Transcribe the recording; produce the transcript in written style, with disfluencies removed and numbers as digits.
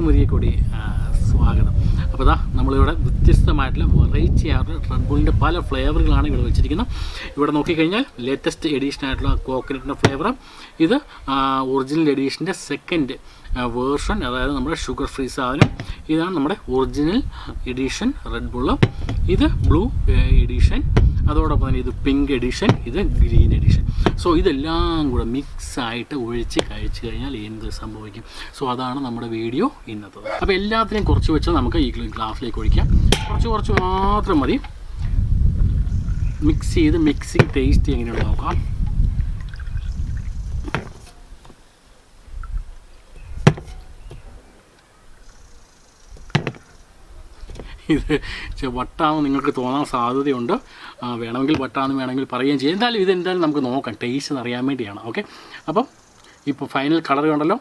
മുറിയെ കൂടി സ്വാഗതം. അപ്പോൾ ഇതാ നമ്മളിവിടെ വ്യത്യസ്തമായിട്ടുള്ള വെറൈറ്റി ആയിട്ടുള്ള റെഡ് ബുള്ളിൻ്റെ പല ഫ്ലേവറുകളാണ് ഇവിടെ വെച്ചിരിക്കുന്നത്. ഇവിടെ നോക്കിക്കഴിഞ്ഞാൽ ലേറ്റസ്റ്റ് എഡീഷൻ ആയിട്ടുള്ള കോക്കനട്ടിൻ്റെ ഫ്ലേവർ, ഇത് ഒറിജിനൽ എഡീഷൻ്റെ സെക്കൻഡ് വേർഷൻ, അതായത് നമ്മുടെ ഷുഗർ ഫ്രീ സാധനം. ഇതാണ് നമ്മുടെ ഒറിജിനൽ എഡീഷൻ റെഡ് ബുള്ള്. ഇത് ബ്ലൂ എഡീഷൻ, അതോടൊപ്പം തന്നെ ഇത് പിങ്ക് എഡിഷൻ, ഇത് ഗ്രീൻ എഡിഷൻ. സോ ഇതെല്ലാം കൂടെ മിക്സായിട്ട് ഒഴിച്ച് കഴിച്ച് കഴിഞ്ഞാൽ എന്ത് സംഭവിക്കും? സോ അതാണ് നമ്മുടെ വീഡിയോ ഇന്നത്തത്. അപ്പോൾ എല്ലാത്തിനെയും കുറച്ച് വെച്ച് നമുക്ക് ഈ ഗ്ലാസ്സിലേക്ക് ഒഴിക്കാം. കുറച്ച് മാത്രം മതി. മിക്സ് ചെയ്ത് മിക്സിങ് ടേസ്റ്റ് എങ്ങനെയുണ്ട് നോക്കാം. ഇത് വട്ടാണെന്ന് നിങ്ങൾക്ക് തോന്നാൻ സാധ്യതയുണ്ട്. വേണമെങ്കിൽ വട്ടാണെന്ന് വേണമെങ്കിൽ പറയുകയും ചെയ്യും. എന്തായാലും ഇതെന്തായാലും നമുക്ക് നോക്കാം, ടേസ്റ്റ് അറിയാൻ വേണ്ടിയാണ്. ഓക്കെ, അപ്പം ഇപ്പോൾ ഫൈനൽ കളർ കണ്ടല്ലോ.